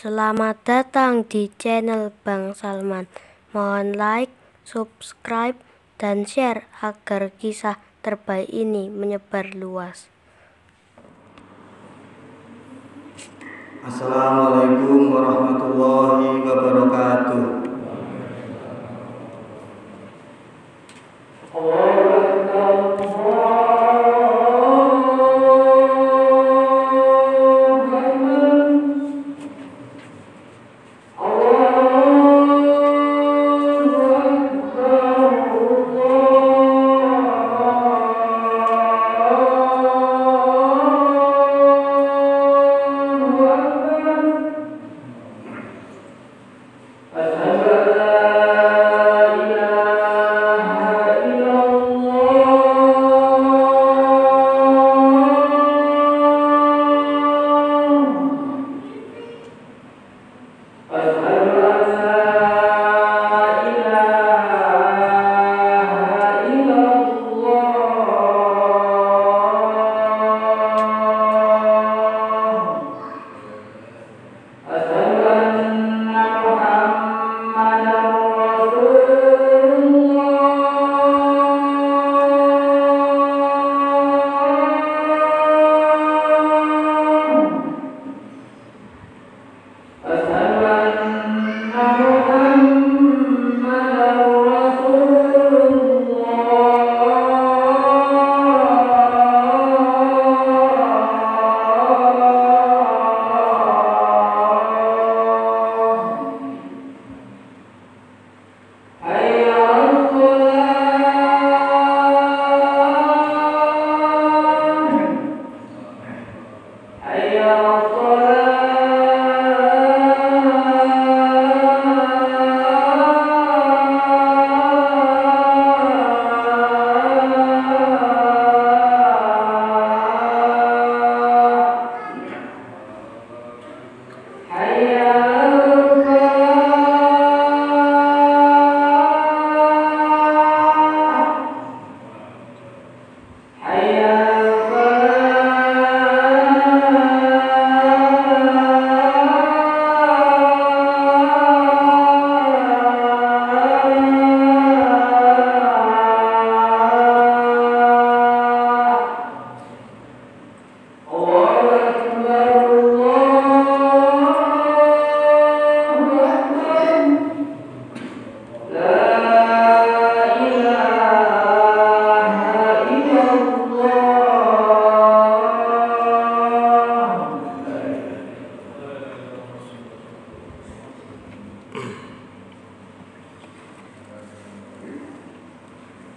Selamat datang di channel Bang Salman. Mohon like, subscribe, dan share agar kisah terbaik ini menyebar luas. Assalamualaikum warahmatullahi wabarakatuh.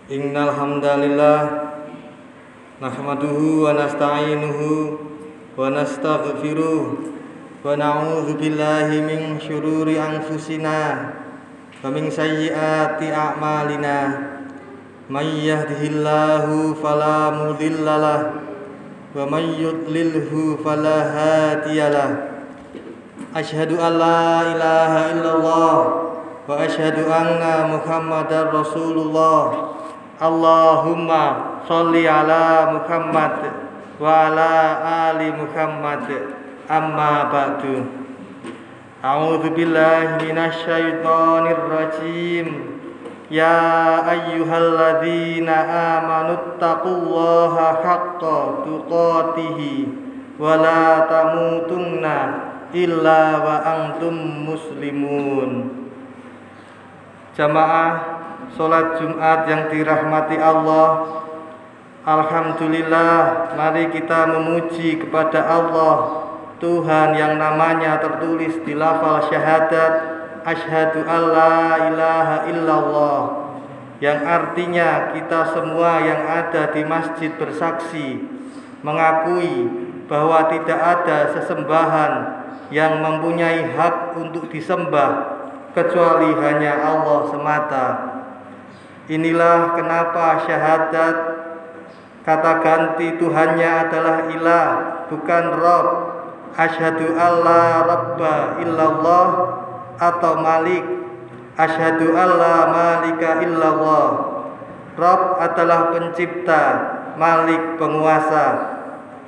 Innal hamdalillah nahmaduhu wa nasta'inuhu wa nastaghfiruh wa na'udzu billahi min syururi anfusina wa min sayyiati a'malina may yahdihillahu fala mudhillalah wa may yudlilhu fala hadiyalah. Asyhadu an la ilaha illallah wa asyhadu anna Muhammadar Rasulullah. Allahumma sholli ala Muhammad wa ala ali Muhammad. Amma ba'du. A'udzu billahi minasy syaithanir rajim. Ya ayyuhalladzina amanu taqullaha haqqa tuqatih wa la tamutunna illa wa antum muslimun. Jamaah salat Jumat yang dirahmati Allah, alhamdulillah, mari kita memuji kepada Allah, Tuhan yang namanya tertulis di lafal syahadat asyhadu alla ilaha illallah, yang artinya kita semua yang ada di masjid bersaksi mengakui bahwa tidak ada sesembahan yang mempunyai hak untuk disembah kecuali hanya Allah semata. Inilah kenapa syahadat kata ganti Tuhannya adalah ilah, bukan Rabb. Asyhadu alla rabba illallah atau malik. Asyhadu alla malika illallah. Rabb adalah pencipta, malik penguasa.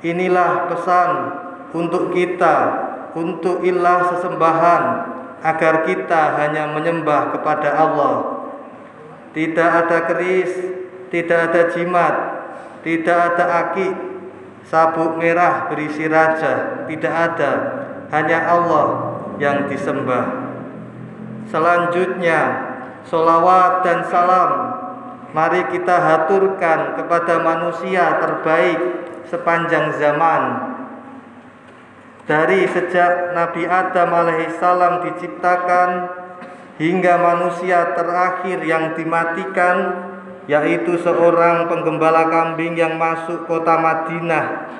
Inilah pesan untuk kita untuk ilah sesembahan agar kita hanya menyembah kepada Allah. Tidak ada keris, tidak ada jimat, tidak ada akik, sabuk merah berisi raja, tidak ada, hanya Allah yang disembah. Selanjutnya, sholawat dan salam mari kita haturkan kepada manusia terbaik sepanjang zaman. Dari sejak Nabi Adam alaihissalam diciptakan hingga manusia terakhir yang dimatikan, yaitu seorang penggembala kambing yang masuk kota Madinah.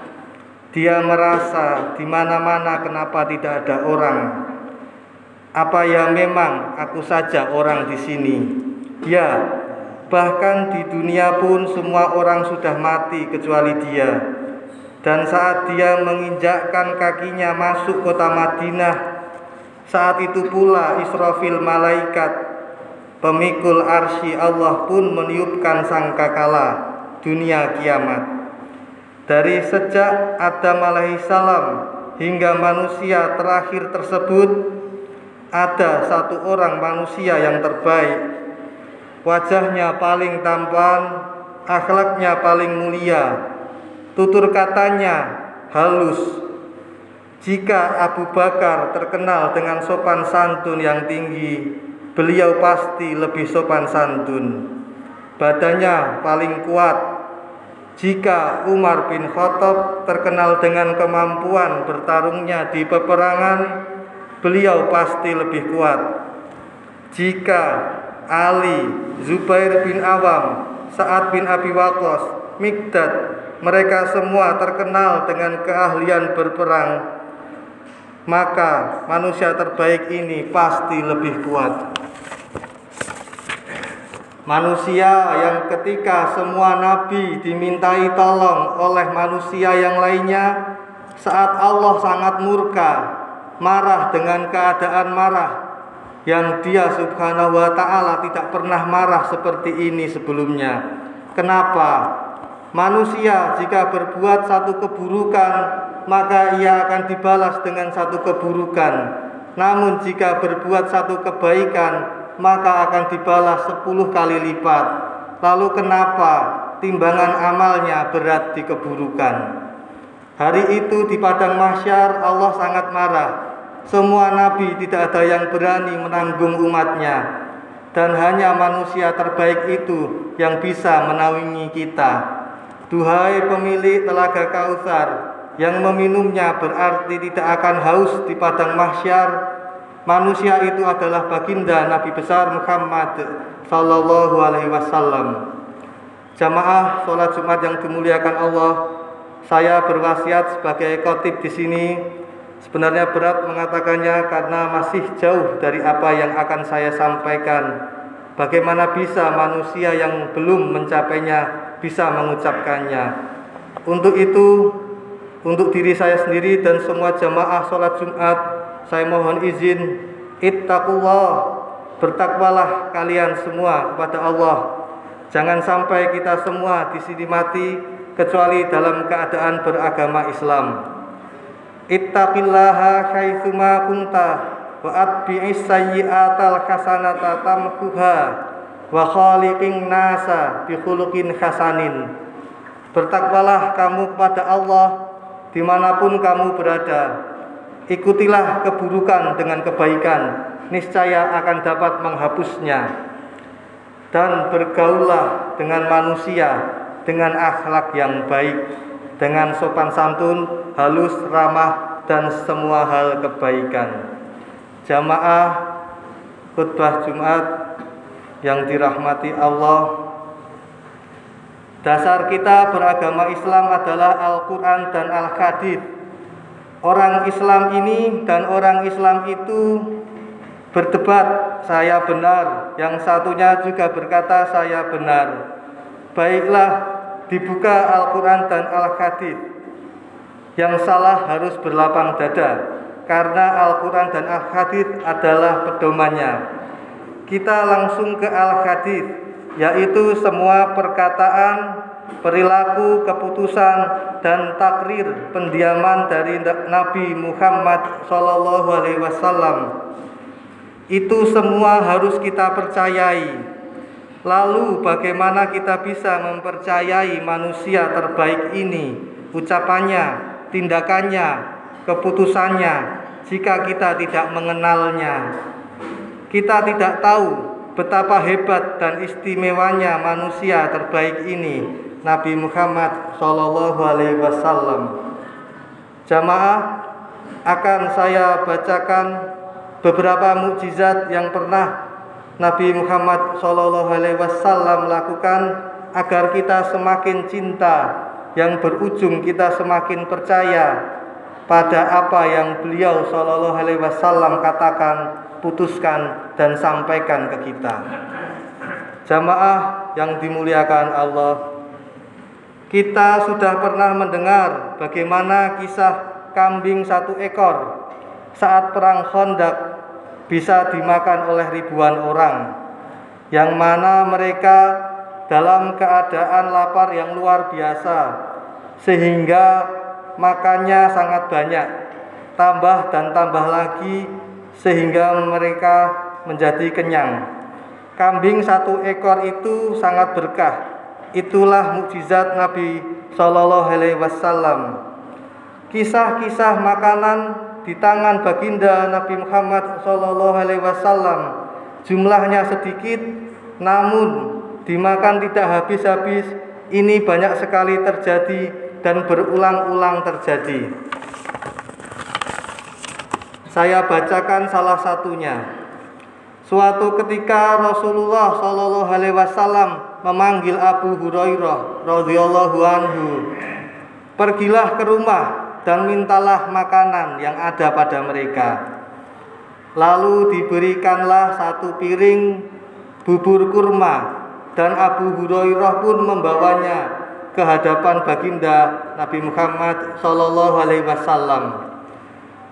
Dia merasa di mana-mana kenapa tidak ada orang. Apa ya memang aku saja orang di sini? Ya, bahkan di dunia pun semua orang sudah mati kecuali dia. Dan saat dia menginjakkan kakinya masuk kota Madinah, saat itu pula Israfil malaikat pemikul arsy Allah pun meniupkan sangkakala dunia kiamat. Dari sejak Adam alaihissalam hingga manusia terakhir tersebut, ada satu orang manusia yang terbaik. Wajahnya paling tampan, akhlaknya paling mulia, tutur katanya halus. Jika Abu Bakar terkenal dengan sopan santun yang tinggi, beliau pasti lebih sopan santun. Badannya paling kuat. Jika Umar bin Khattab terkenal dengan kemampuan bertarungnya di peperangan, beliau pasti lebih kuat. Jika Ali, Zubair bin Awam, Sa'ad bin Abi Waqqas, Mikdad, mereka semua terkenal dengan keahlian berperang, maka manusia terbaik ini pasti lebih kuat. Manusia yang ketika semua nabi dimintai tolong oleh manusia yang lainnya, saat Allah sangat murka, marah dengan keadaan marah yang dia subhanahu wa ta'ala tidak pernah marah seperti ini sebelumnya. Kenapa? Manusia jika berbuat satu keburukan, maka ia akan dibalas dengan satu keburukan. Namun jika berbuat satu kebaikan, maka akan dibalas 10 kali lipat. Lalu kenapa timbangan amalnya berat di keburukan? Hari itu di padang mahsyar Allah sangat marah. Semua nabi tidak ada yang berani menanggung umatnya, dan hanya manusia terbaik itu yang bisa menaungi kita. Duhai pemilik telaga Kautsar, yang meminumnya berarti tidak akan haus di padang mahsyar. Manusia itu adalah baginda Nabi besar Muhammad sallallahu alaihi wasallam. Jamaah sholat Jumat yang dimuliakan Allah, saya berwasiat sebagai khatib di sini. Sebenarnya berat mengatakannya karena masih jauh dari apa yang akan saya sampaikan. Bagaimana bisa manusia yang belum mencapainya bisa mengucapkannya? Untuk itu, untuk diri saya sendiri dan semua jamaah sholat Jumat, saya mohon izin, ittaqullah, bertakwalah kalian semua kepada Allah. Jangan sampai kita semua di sini mati kecuali dalam keadaan beragama Islam. Ittaqillaha haitsuma kunta wa atbi'is sayyi'atal hasanata tamhuha wa khaliqin nasa bi khuluqin hasanin. Bertakwalah kamu kepada Allah dimanapun kamu berada. Ikutilah keburukan dengan kebaikan, niscaya akan dapat menghapusnya. Dan bergaullah dengan manusia dengan akhlak yang baik, dengan sopan santun, halus, ramah, dan semua hal kebaikan. Jamaah khutbah Jumat yang dirahmati Allah, dasar kita beragama Islam adalah Al-Quran dan Al-Hadits. Orang Islam ini dan orang Islam itu berdebat, saya benar, yang satunya juga berkata saya benar. Baiklah, dibuka Al-Quran dan Al-Hadits. Yang salah harus berlapang dada, karena Al-Quran dan Al-Hadits adalah pedomannya. Kita langsung ke Al-Hadits, yaitu semua perkataan, perilaku, keputusan, dan takrir pendiaman dari Nabi Muhammad SAW. Itu semua harus kita percayai. Lalu bagaimana kita bisa mempercayai manusia terbaik ini, ucapannya, tindakannya, keputusannya, jika kita tidak mengenalnya? Kita tidak tahu betapa hebat dan istimewanya manusia terbaik ini, Nabi Muhammad SAW. Jamaah, akan saya bacakan beberapa mukjizat yang pernah Nabi Muhammad SAW lakukan agar kita semakin cinta, yang berujung kita semakin percaya pada apa yang beliau SAW katakan, putuskan, dan sampaikan ke kita. Jamaah yang dimuliakan Allah, kita sudah pernah mendengar bagaimana kisah kambing satu ekor saat perang Khandaq bisa dimakan oleh ribuan orang, yang mana mereka dalam keadaan lapar yang luar biasa, sehingga makannya sangat banyak, tambah dan tambah lagi, sehingga mereka menjadi kenyang. Kambing satu ekor itu sangat berkah. Itulah mukjizat Nabi SAW. Kisah-kisah makanan di tangan baginda Nabi Muhammad SAW jumlahnya sedikit, namun dimakan tidak habis-habis. Ini banyak sekali terjadi dan berulang-ulang terjadi. Saya bacakan salah satunya. Suatu ketika Rasulullah SAW memanggil Abu Hurairah radhiyallahu anhu, "Pergilah ke rumah dan mintalah makanan yang ada pada mereka." Lalu diberikanlah satu piring bubur kurma, dan Abu Hurairah pun membawanya ke hadapan baginda Nabi Muhammad SAW.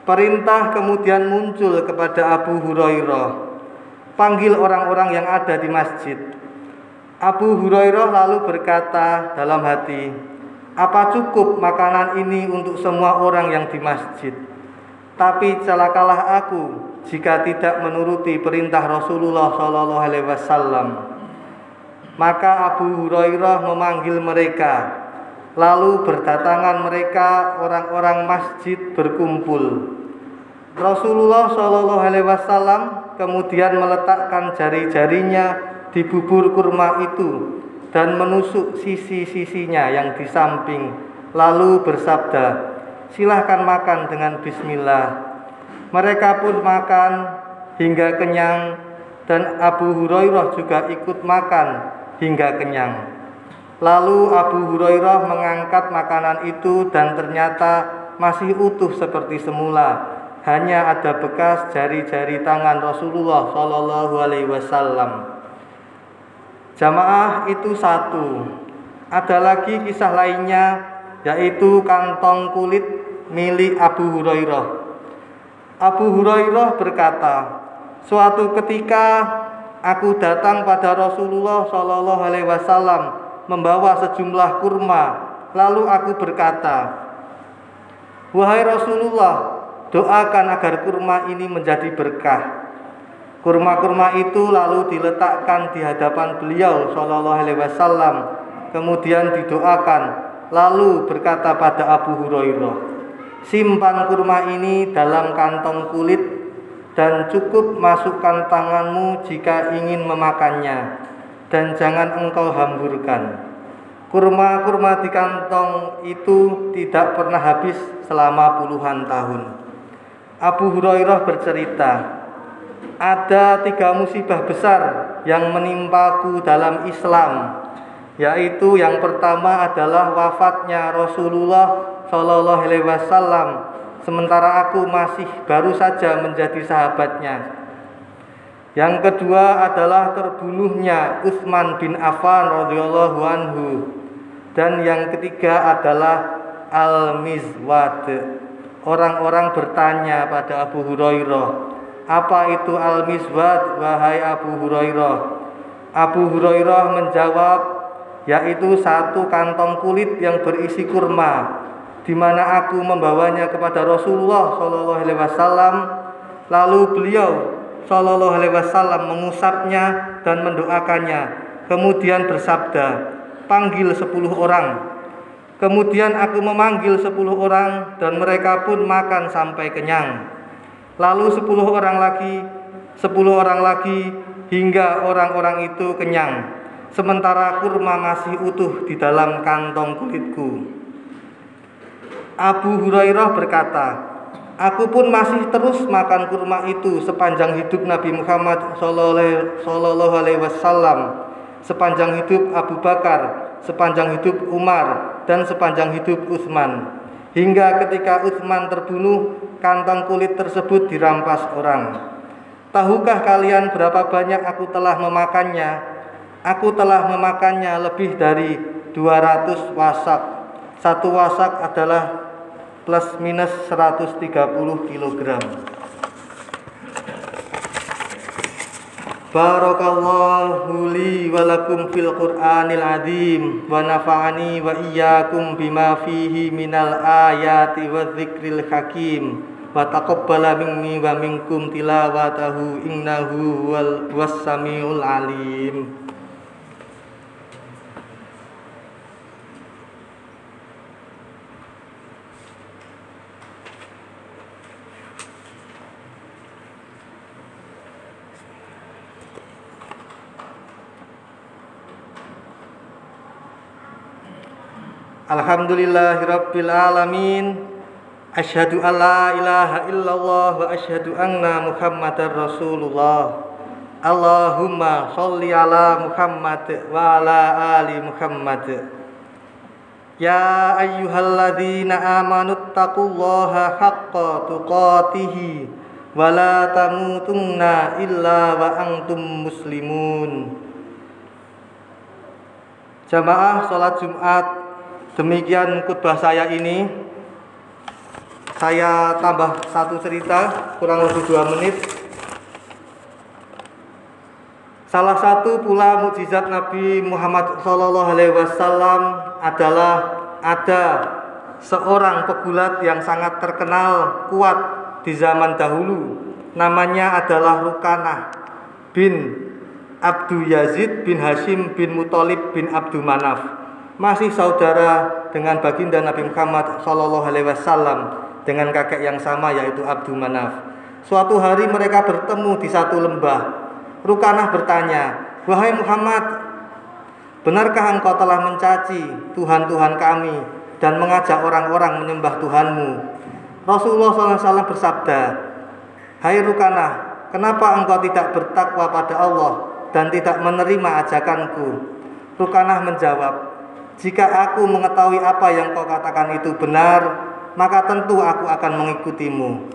Perintah kemudian muncul kepada Abu Hurairah, "Panggil orang-orang yang ada di masjid." Abu Hurairah lalu berkata dalam hati, "Apa cukup makanan ini untuk semua orang yang di masjid? Tapi celakalah aku jika tidak menuruti perintah Rasulullah SAW." Maka Abu Hurairah memanggil mereka, lalu berdatangan mereka orang-orang masjid berkumpul. Rasulullah SAW kemudian meletakkan jari-jarinya di bubur kurma itu dan menusuk sisi-sisinya yang di samping, lalu bersabda, "Silahkan makan dengan bismillah." Mereka pun makan hingga kenyang, dan Abu Hurairah juga ikut makan hingga kenyang. Lalu Abu Hurairah mengangkat makanan itu dan ternyata masih utuh seperti semula, hanya ada bekas jari-jari tangan Rasulullah SAW. Jamaah, itu satu. Ada lagi kisah lainnya, yaitu kantong kulit milik Abu Hurairah. Abu Hurairah berkata, "Suatu ketika aku datang pada Rasulullah SAW membawa sejumlah kurma. Lalu aku berkata, 'Wahai Rasulullah, doakan agar kurma ini menjadi berkah.' Kurma-kurma itu lalu diletakkan di hadapan beliau SAW, kemudian didoakan, lalu berkata pada Abu Hurairah, 'Simpan kurma ini dalam kantong kulit dan cukup masukkan tanganmu jika ingin memakannya, dan jangan engkau hamburkan.' Kurma-kurma di kantong itu tidak pernah habis selama puluhan tahun. Abu Hurairah bercerita, "Ada 3 musibah besar yang menimpaku dalam Islam, yaitu yang pertama adalah wafatnya Rasulullah SAW, sementara aku masih baru saja menjadi sahabatnya. Yang kedua adalah terbunuhnya Utsman bin Affan radhiyallahu anhu, dan yang ketiga adalah Al-Mizwad." Orang-orang bertanya pada Abu Hurairah, "Apa itu Al-Mizwad, wahai Abu Hurairah?" Abu Hurairah menjawab, yaitu satu kantong kulit yang berisi kurma, di mana aku membawanya kepada Rasulullah Shallallahu Alaihi Wasallam. Lalu beliau Shallallahu Alaihi Wasallam mengusapnya dan mendoakannya, kemudian bersabda, panggil 10 orang. Kemudian aku memanggil 10 orang dan mereka pun makan sampai kenyang. Lalu 10 orang lagi hingga orang-orang itu kenyang, sementara kurma masih utuh di dalam kantong kulitku. Abu Hurairah berkata, aku pun masih terus makan kurma itu sepanjang hidup Nabi Muhammad Sallallahu Alaihi Wasallam, sepanjang hidup Abu Bakar, sepanjang hidup Umar, dan sepanjang hidup Utsman. Hingga ketika Utsman terbunuh, kantong kulit tersebut dirampas orang. Tahukah kalian berapa banyak aku telah memakannya? Aku telah memakannya lebih dari 200 wasak. Satu wasak adalah plus minus 130 kg. Barakallahu li wa lakum fil Qur'anil azim wa nafa'ani wa iyyakum bima fihi minal ayati wa dzikril hakim wa taqabbala minni wa minkum tilawatahu innahu huwas samiul alim. Alhamdulillahirabbil alamin. Asyhadu an la ilaha illallah wa asyhadu anna Muhammadar Rasulullah. Allahumma sholli ala Muhammad wa ala ali Muhammad. Ya ayyuhalladzina amanu taqullaha haqqa tuqatih wa la tamutunna illa wa antum muslimun. Jamaah salat Jumat, demikian khutbah saya ini. Saya tambah satu cerita, kurang lebih 2 menit. Salah satu pula mukjizat Nabi Muhammad SAW adalah ada seorang pegulat yang sangat terkenal kuat di zaman dahulu. Namanya adalah Rukanah bin Abdu Yazid bin Hashim bin Muthalib bin Abdu Manaf, masih saudara dengan baginda Nabi Muhammad SAW dengan kakek yang sama, yaitu Abdu Manaf. Suatu hari mereka bertemu di satu lembah. Rukanah bertanya, wahai Muhammad, benarkah engkau telah mencaci Tuhan-Tuhan kami dan mengajak orang-orang menyembah Tuhanmu? Rasulullah SAW bersabda, hai Rukanah, kenapa engkau tidak bertakwa pada Allah dan tidak menerima ajakanku? Rukanah menjawab, jika aku mengetahui apa yang kau katakan itu benar, maka tentu aku akan mengikutimu.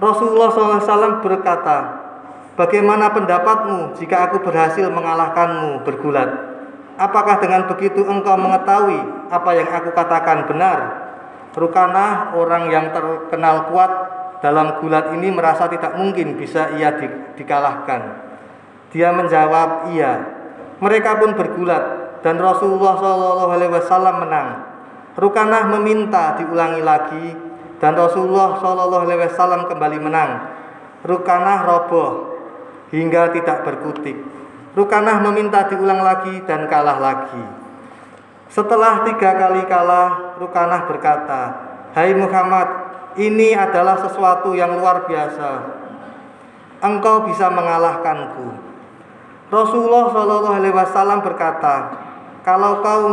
Rasulullah SAW berkata, bagaimana pendapatmu jika aku berhasil mengalahkanmu bergulat? Apakah dengan begitu engkau mengetahui apa yang aku katakan benar? Rukanah, orang yang terkenal kuat dalam gulat ini, merasa tidak mungkin bisa ia dikalahkan. Dia menjawab, iya. Mereka pun bergulat dan Rasulullah SAW menang. Rukanah meminta diulangi lagi dan Rasulullah SAW kembali menang. Rukanah roboh hingga tidak berkutik. Rukanah meminta diulang lagi dan kalah lagi. Setelah 3 kali kalah, Rukanah berkata, hai Muhammad, ini adalah sesuatu yang luar biasa. Engkau bisa mengalahkanku. Rasulullah SAW berkata, kalau kau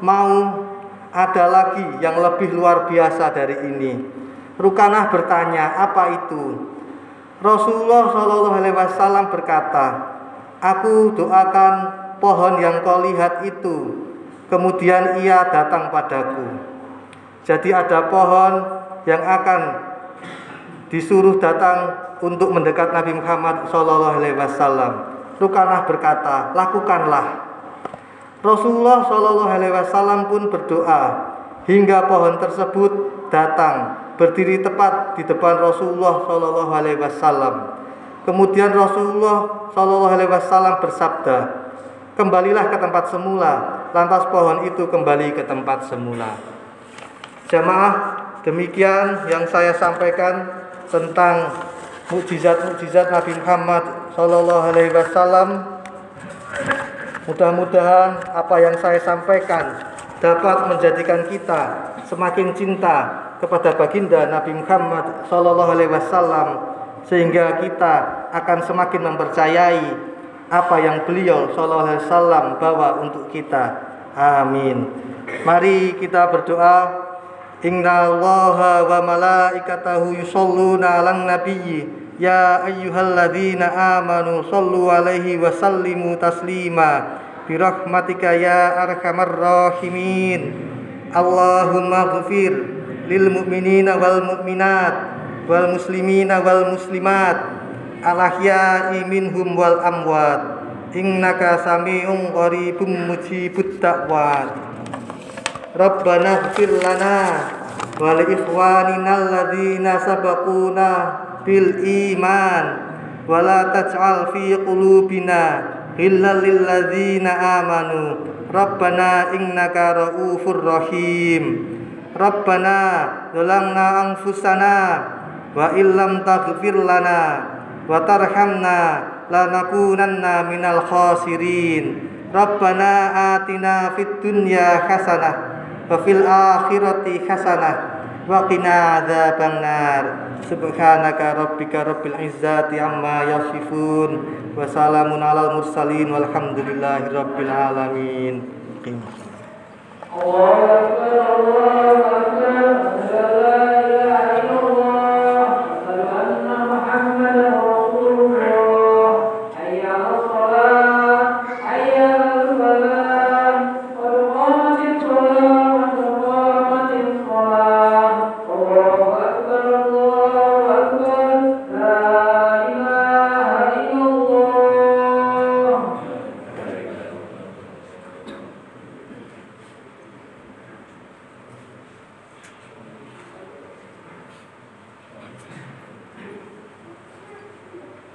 mau, ada lagi yang lebih luar biasa dari ini. Rukanah bertanya, apa itu? Rasulullah SAW berkata, aku doakan pohon yang kau lihat itu, kemudian ia datang padaku. Jadi ada pohon yang akan disuruh datang untuk mendekat Nabi Muhammad SAW. Rukanah berkata, lakukanlah. Rasulullah SAW pun berdoa hingga pohon tersebut datang berdiri tepat di depan Rasulullah SAW. Kemudian Rasulullah SAW bersabda, kembalilah ke tempat semula lantas pohon itu kembali ke tempat semula. Jamaah, demikian yang saya sampaikan tentang mukjizat-mukjizat Nabi Muhammad SAW. Mudah-mudahan apa yang saya sampaikan dapat menjadikan kita semakin cinta kepada baginda Nabi Muhammad SAW, sehingga kita akan semakin mempercayai apa yang beliau SAW bawa untuk kita. Amin. Mari kita berdoa. Innallaha wa malaikatahu yusholluna 'alan nabiyyi ya ayyuhalladzina amanu shollu 'alaihi wa sallimu taslima birahmatika ya arhamar rahimin. Allahumma ighfir lil mu'minina wal mu'minat wal muslimina wal muslimat al ahya'i minhum wal amwat innaka sami'un qaribun mujibud da'wat. Rabbana ighfir lana wa li ikhwanina alladzina sabaquna bil iman wa la taj'al fi qulubina ghillan lil ladzina amanu Rabbana innaka ra'ufur rahim. Rabbana zalamna anfusana wa illam taghfir lana wa tarhamna lanakunanna minal khasirin. Rabbana atina fid dunya hasanah wa fil akhirati hasanah wa qina adzabannar. Subhanaka rabbika rabbil izzati amma yasifun wa salamun alal mursalin walhamdulillahi rabbil alamin. Allahu akbar, Allahu akbar, la ilaha illallah, asyhadu anna Muhammadar rasulullah. Hayya 'alas shalah, hayya 'alal falah, qad qamatis shalah, qad qamatis shalah. Allahu akbar, Allahu akbar, la ilaha illallah.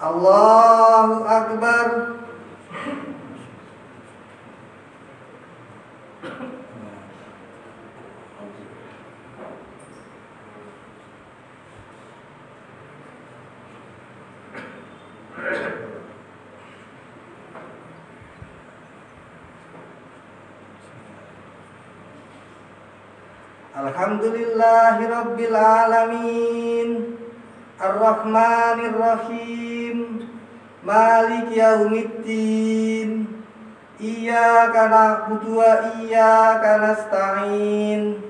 Allahu akbar. Alhamdulillahi rabbil alamin, Ar-Rahmanir Rahim, Maliki yaumiddin. Iyyaka na'budu wa iyyaka nasta'in.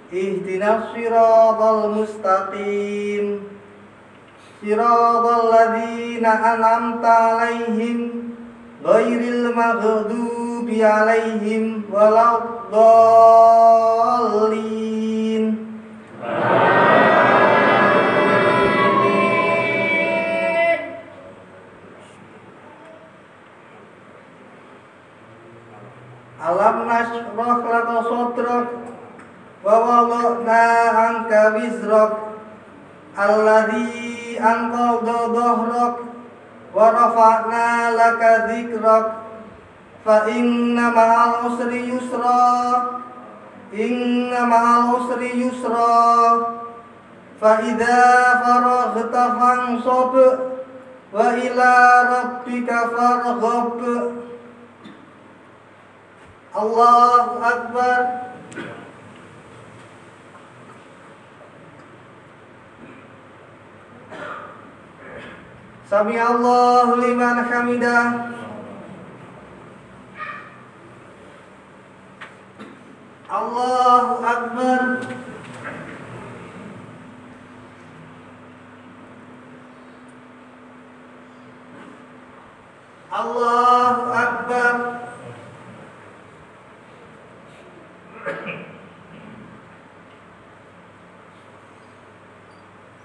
Ihdinas siratal mustaqim. Siratal ladzina an'amta 'alaihim ghairil maghdubi 'alaihim waladdallin. Alam nashrah laka sadrak wa wada'na anka wizrak alladzi anqadha dhahrak wa rafa'na laka dzikrak fa inna ma'al usri yusra fa idza faraghta fansab wa ila rabbika farghab. Allahu akbar. Sami Allahu liman hamidah. Allahu akbar. Allahu akbar.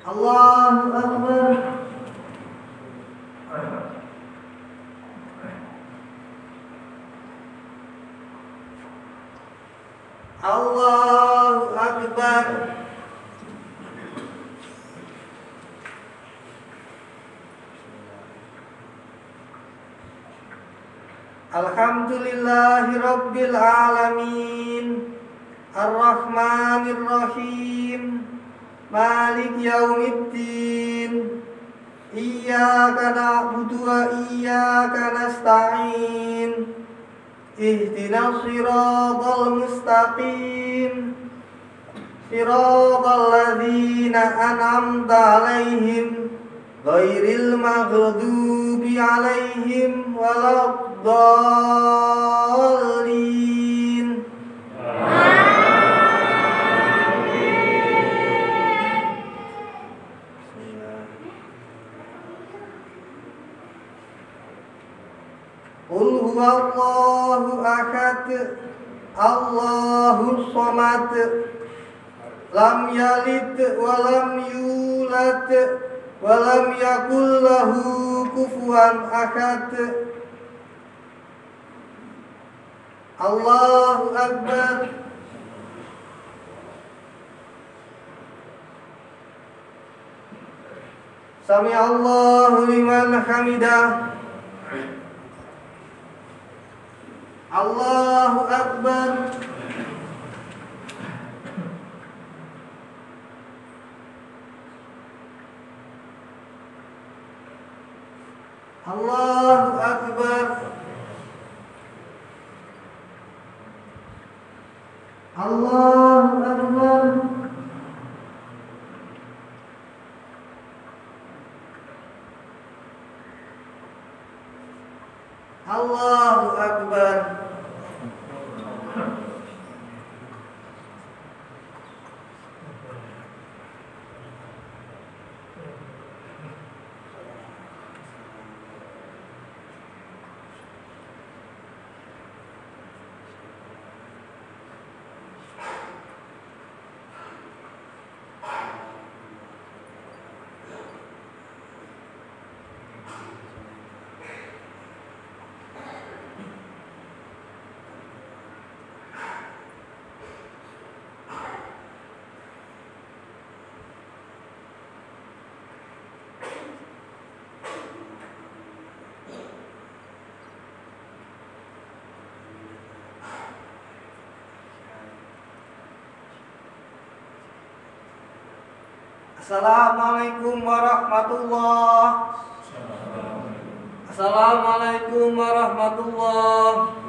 Allahu akbar. Allahu akbar. Alhamdulillahi Rabbil Alamin, Ar-Rahmanir Rahim, Malik Yaumiddin, Iyyaka na'budu wa iyyaka nasta'in, Ihdinas siratal mustaqim, siratal ladzina an'amta 'alaihim ghairil maghdubi 'alaihim waladdallin. Qul huwallahu ahad, Allahus samad, lam yalid wa lam yulad wa lam yakul lahu kufuwan ahad. Allahu akbar. Sami Allahu liman hamidah. Allahu akbar. Allahu akbar. Allahu akbar. Allahu akbar. Assalamualaikum warahmatullahi. Assalamualaikum warahmatullahi.